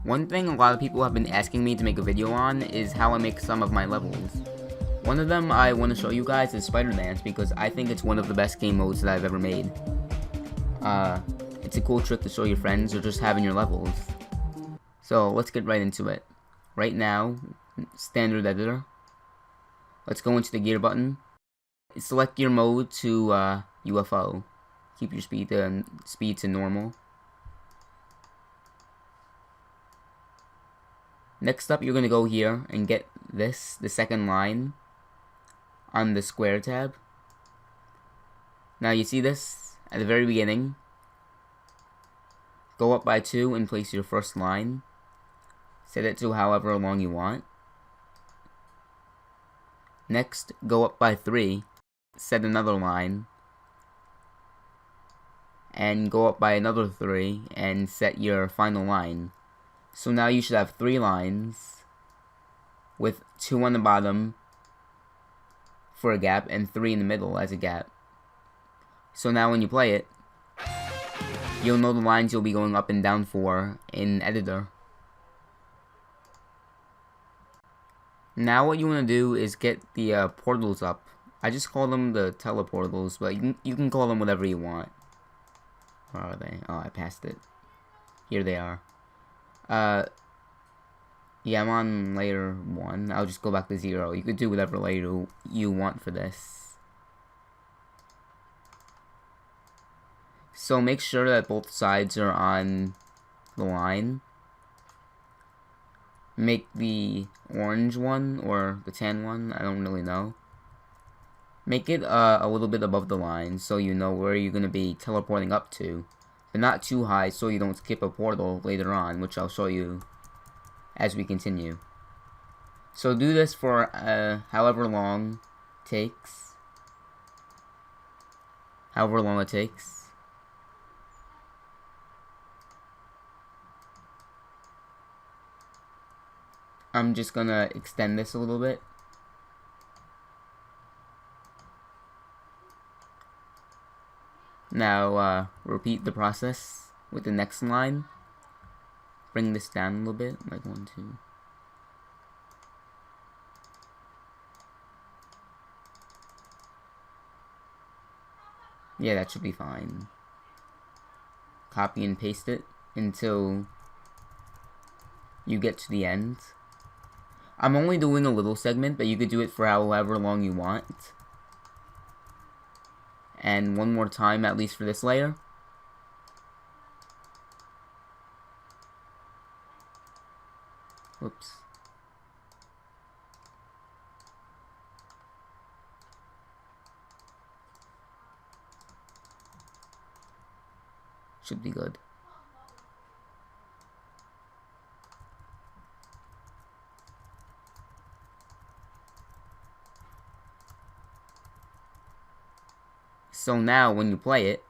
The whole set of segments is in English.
One thing a lot of people have been asking me to make a video on is how I make some of my levels. One of them I want to show you guys is Spider Dance because I think it's one of the best game modes that I've ever made. It's a cool trick to show your friends or just have in your levels. So let's get right into it. Right now, standard editor. Let's go into the gear button. Select your mode to UFO. Keep your speed to normal. Next up, you're going to go here and get this, the second line, on the square tab. Now you see this at the very beginning. Go up by 2 and place your first line. Set it to however long you want. Next, go up by 3, set another line, and go up by another 3 and set your final line. So now you should have 3 lines with 2 on the bottom for a gap and 3 in the middle as a gap. So now when you play it, you'll know the lines you'll be going up and down for in editor. Now what you want to do is get the portals up. I just call them the teleportals, but you can call them whatever you want. Where are they? Oh, I passed it. Here they are. Yeah, I'm on layer 1. I'll just go back to 0. You could do whatever layer you want for this. So make sure that both sides are on the line. Make the orange one, or the tan one, I don't really know. Make it a little bit above the line so you know where you're going to be teleporting up to. But not too high so you don't skip a portal later on, which I'll show you as we continue. So do this for however long it takes. I'm just gonna extend this a little bit. Now, repeat the process with the next line. Bring this down a little bit, like 1, 2. Yeah, that should be fine. Copy and paste it until you get to the end. I'm only doing a little segment, but you could do it for however long you want. And one more time, at least for this layer. Whoops. Should be good. So now, when you play it,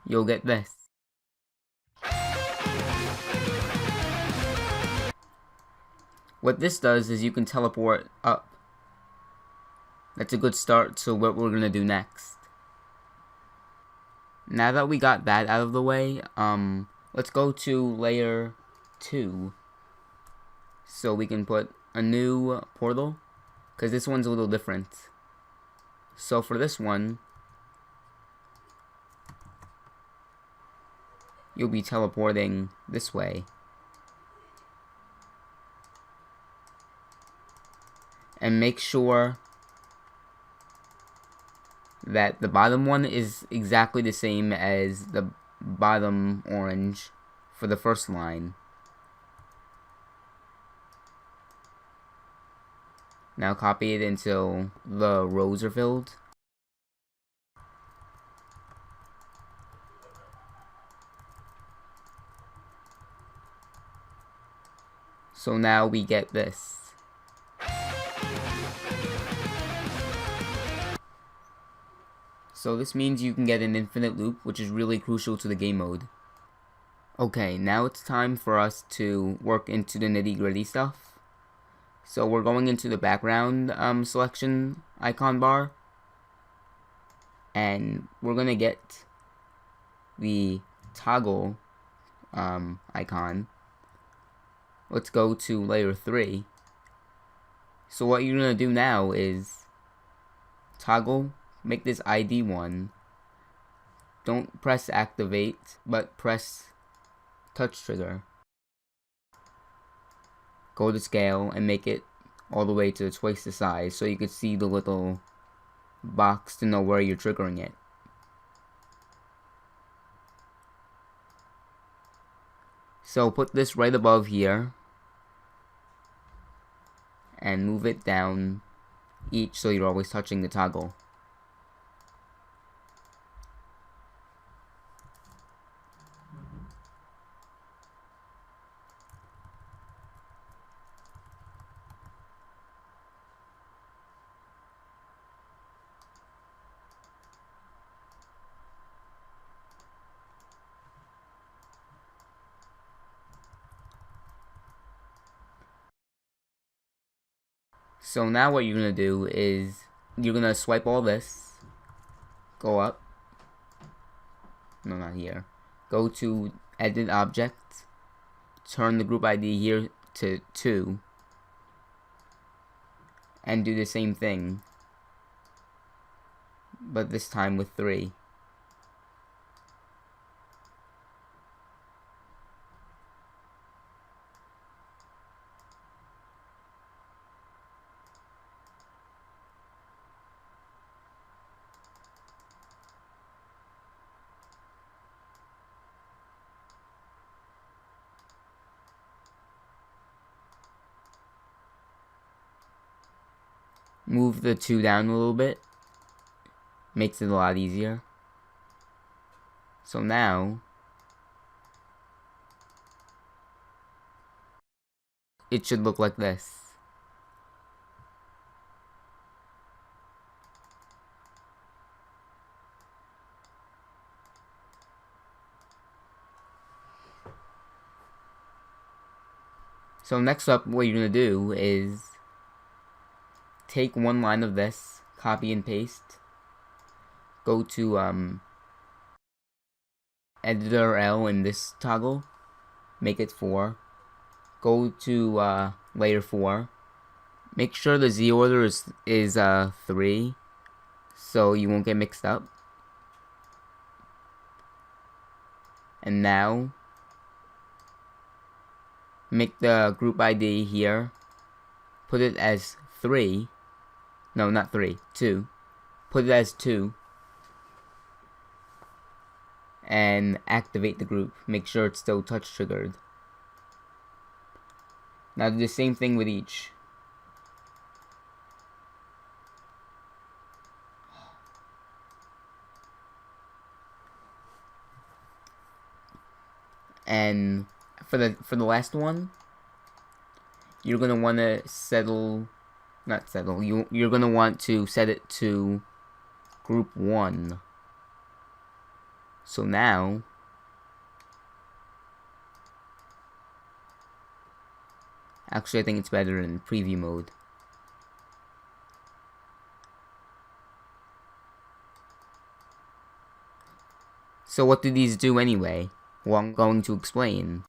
you'll get this. What this does is you can teleport up. That's a good start to what we're gonna do next. Now that we got that out of the way, let's go to layer 2. So we can put a new portal, because this one's a little different. So for this one, you'll be teleporting this way. And make sure that the bottom one is exactly the same as the bottom orange for the first line. Now copy it until the rows are filled. So now we get this. So this means you can get an infinite loop, which is really crucial to the game mode. Okay, now it's time for us to work into the nitty-gritty stuff. So we're going into the background selection icon bar. And we're going to get the toggle icon. let's go to layer 3. So what you're going to do now is toggle, make this ID 1. Don't press activate, but press touch trigger. Go to scale and make it all the way to twice the size so you can see the little box to know where you're triggering it. So put this right above here and move it down each so you're always touching the toggle. So now what you're going to do is you're going to swipe all this, go up, no, not here, go to edit object, turn the group ID here to 2, and do the same thing, but this time with 3. Move the 2 down a little bit, makes it a lot easier. So now it should look like this. So next up, what you're going to do is take one line of this, copy and paste, go to editor L in this toggle, make it 4, go to layer 4, make sure the Z order is 3, so you won't get mixed up. And now make the group ID here, put it as 3, no, not 3, 2, put it as 2, and activate the group, make sure it's still touch triggered. Now do the same thing with each. And for the last one, you're gonna want to you're gonna want to set it to group 1. So now actually I think it's better in preview mode. So what do these do anyway? Well, I'm going to explain.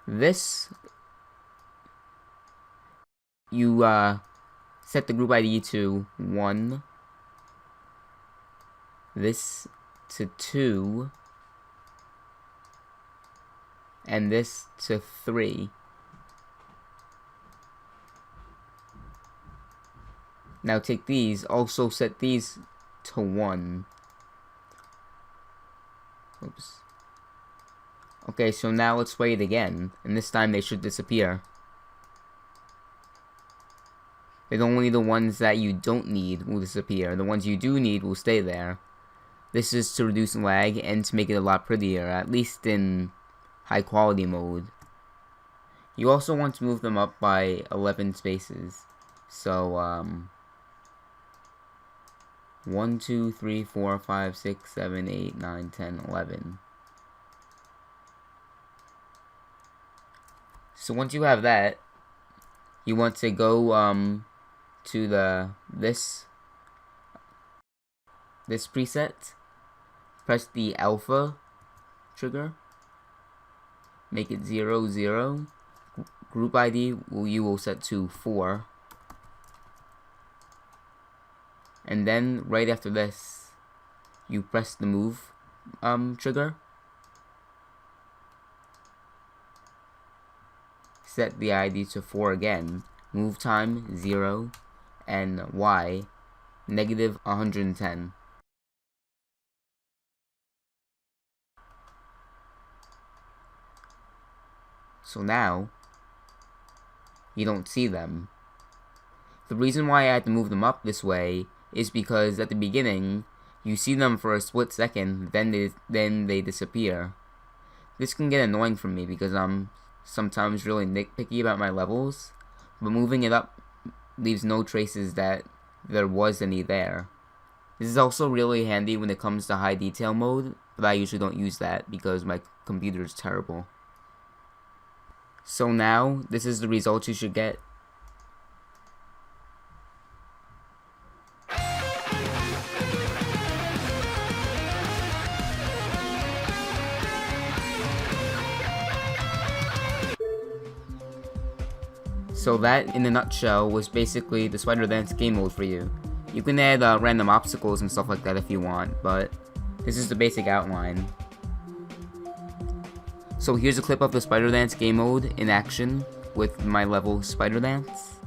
This, you set the group ID to 1, this to 2, and this to 3. Now take these, also set these to 1. Oops. Okay, so now let's play it again, and this time they should disappear. But only the ones that you don't need will disappear. The ones you do need will stay there. This is to reduce lag and to make it a lot prettier, at least in high quality mode. You also want to move them up by 11 spaces. So, 1, 2, 3, 4, 5, 6, 7, 8, 9, 10, 11. So once you have that, you want to go to this preset, press the alpha trigger, make it 0, 0, group ID you will set to 4. And then right after this, you press the move trigger. Set the ID to 4 again. Move time 0 and Y negative 110. So now you don't see them. The reason why I had to move them up this way is because at the beginning you see them for a split second, then they disappear. This can get annoying for me because I'm sometimes really nitpicky about my levels, but moving it up leaves no traces that there was any there. This is also really handy when it comes to high detail mode, but I usually don't use that because my computer is terrible. So now, this is the result you should get. So that, in a nutshell, was basically the Spider Dance game mode for you. You can add random obstacles and stuff like that if you want, but this is the basic outline. So here's a clip of the Spider Dance game mode in action with my level Spider Dance.